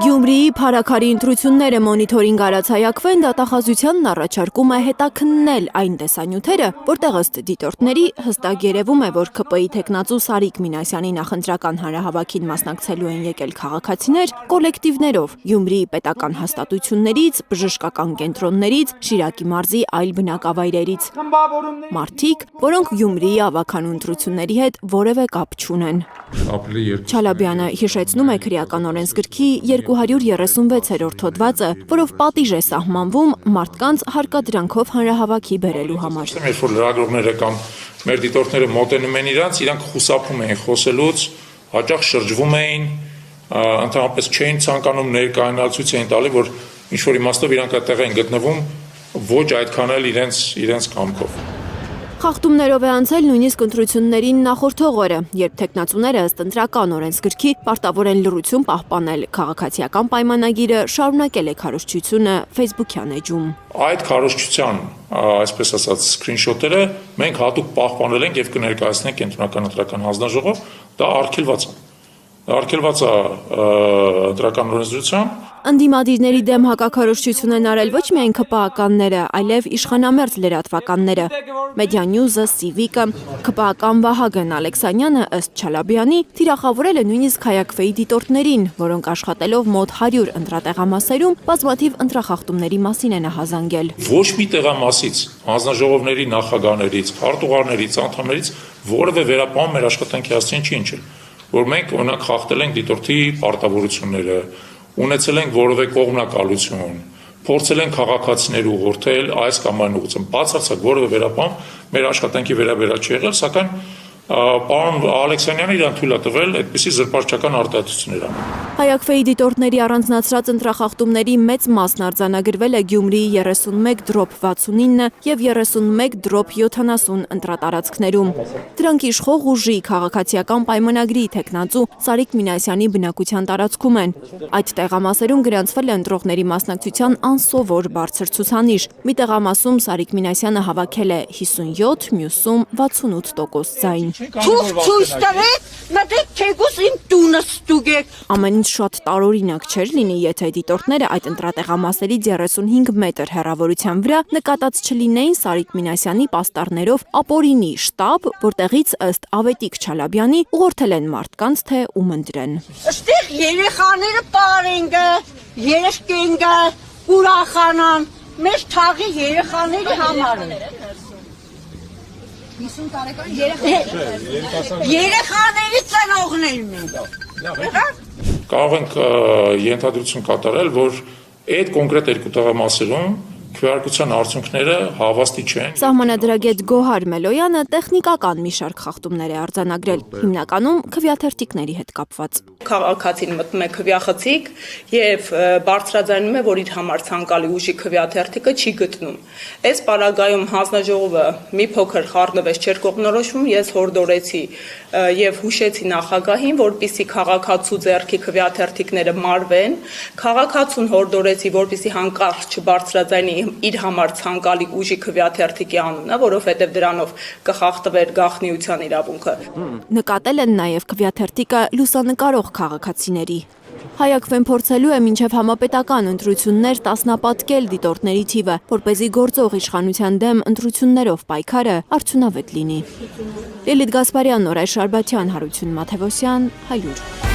Գյումրիի փարաքարի ընտրությունները մոնիթորինգ արած Հայակվեն դատախազությանն առաջարկում է հետաքննել այն տեսանյութերը, որտեղ ըստ դիտորդների հստակ երևում է, որ ՔՊ-ի թեկնածու Սարիկ Մինասյանի նախընտրական հանրահավաքին մասնակցելու են եկել քաղաքացիներ կոլեկտիվներով Գյումրիի պետական հաստատություններից, բժշկական կենտրոններից, Շիրակի մարզի այլ բնակավայրերից։ Մարդիկ, որոնք Գյումրիի ավագանու ընտրությունների հետ որևէ կապ չունեն։ Չալաբյանը հիշեցնում է քրեական օրենսգրքի 236-րդ հոդվածը, որով պատիժ է սահմանվում մարդկանց հարկադրանքով հանրահավաքի բերելու համար։ Երբ որ լրագրողները կամ մեր դիտորդները մոտենում են իրանք խուսափում էին խոսելուց, հաճախ շրջվում էին, ընդհանրապես չէին ցանկանում ներկայանալ, ցույց էին տալի, որ ինչ-որ իմաստով իրանք այդտեղ են գտնվում, ոչ այդքան էլ իրենց կամքով։ Խախտումներով է անցել նույնիսկ ընտրություններին նախորդող օրը, երբ թեկնածուները ըստ ընտրական օրենսգրքի պարտավոր են լռություն պահպանել, քաղաքացիական պայմանագիրը շարունակել է քարոզչությունը Facebook-յան էջում։ Այդ քարոզչության, այսպես ասած, սկրինշոթերը մենք հատուկ պահպանել ենք եւ կներկայացնենք Կենտրոնական ընտրական հանձնաժողով, դա արգելված է ընտրական օրենսդրությամբ։ Ընդդիմադիրների դեմ հակաքարոզչություն են արել ոչ միայն ՔՊԱ-ականները, այլև իշխանամերձ լրատվականները։ Մեդիանյուզը, Սիվիկը, ՔՊԱ-ական Վահագն Ալեքսանյանը ըստ Չալաբյանի թիրախավորել է նույնիսկ Հայակվեի դիտորդներին, որոնք աշխատելով մոտ 100 ընտրատեղամասերում բազմաթիվ ընտրախախտումների մասին են ահազանգել։ Ոչ մի տեղամասից, հանձնաժողովների նախագահներից, քարտուղարներից, անդամներից որևէ վերապահում մեր աշխատանքի հասցեն չի ընչել, որ մենք օրինակ խախտել ենք դիտորդի պարտավորությունները, ունեցել ենք որևէ կողմնակալություն, փորձել ենք քաղաքացիներ ուղղորդել այս կամ այն ուղղությամբ, բացարձակ որևէ վերապահում մեր աշխատանքի վերաբերյալ չի եղել, սակայն պարոն Ալեքսանյանը իրան թույլ է տվել այդպիսի զրպարտչական արտահայտություններ անել։ Հայակվեի դիտորդների առանձնացրած ընտրախախտումների մեծ մասն արձանագրվել է Գյումրիի 31/69 եւ 31/70 ընտրատարածքներում։ Դրանք իշխող ուժի քաղաքացիական պայմանագրի թեկնածու Սարիկ Մինասյանի բնակության տարածքում են։ Այդ տեղամասերում գրանցվել է ընտրողների մասնակցության անսովոր բարձր ցուցանիշ։ Մի տեղամասում Սարիկ Մինասյանը հավաքել է 57, մյուսում 68% ձայն։ Թող ցույց տվեք, մտեք թեկուս իմ տունը ստուգեք։ Ամեն ինչ շատ տարօրինակ չէր լինի, եթե դիտորդները այդ ընտրատեղամասերից 35 մետր հեռավորության վրա նկատած չլինեին Սարիկ Մինասյանի պաստառներով ապօրինի շտաբ, որտեղից ըստ Ավետիք Չալաբյանի ուղղորդել են մարդկանց, թե ում ընտրեն։ Այստեղ երեխաները պարենգը, երեխկենգը, ուրախանան, մեր թաղի երեխաների համար է։ 50 տարեկան երեխաների ծնողներն են։ Կարող ենք ենթադրություն կատարել, որ այդ կոնկրետ երկու տեղամասերում քվեարկության արդյունքները հավաստի չեն։ Սահմանադրագետ Գոհար Մելոյանը տեխնիկական մի շարք խախտումներ է արձանագրել, հիմնականում քվեաթերթիկների հետ կապված։ Քաղաքացին մտնում է քվեախցիկ եւ բարձրաձայնում է, որ իր համար ցանկալի ուժի քվեաթերթիկը չի գտնում։ Այս պարագայում հանձնաժողովը մի փոքր խառնվեց չէր կողմնորոշվում, ես հորդորեցի եւ հուշեցի նախագահին, որպիսի քաղաքացու ձեռքի քվեաթերթիկները մարվեն, քաղաքացուն հորդորեցի, որպիսի հանկարծ չբարձրաձայնի իր համար ցանկալի ուժի քվեաթերթիկի անունը, որովհետև դրանով կխախտվեր գաղտնիության իրավունքը։ Նկատել են նաև քվեաթերթիկը լուսանկարող քաղաքացիների։ Հայակվեն փորձելու է մինչև համապետական ընտրություններ տասնապատկել դիտորդների թիվը, որպեսզի գործող իշխանության դեմ ընտրություններով պայքարը արդյունավետ լինի։ Լիլիթ Գասպարյան, Նորայր Շարբաթյան, Հարություն Մաթևոսյան, 100։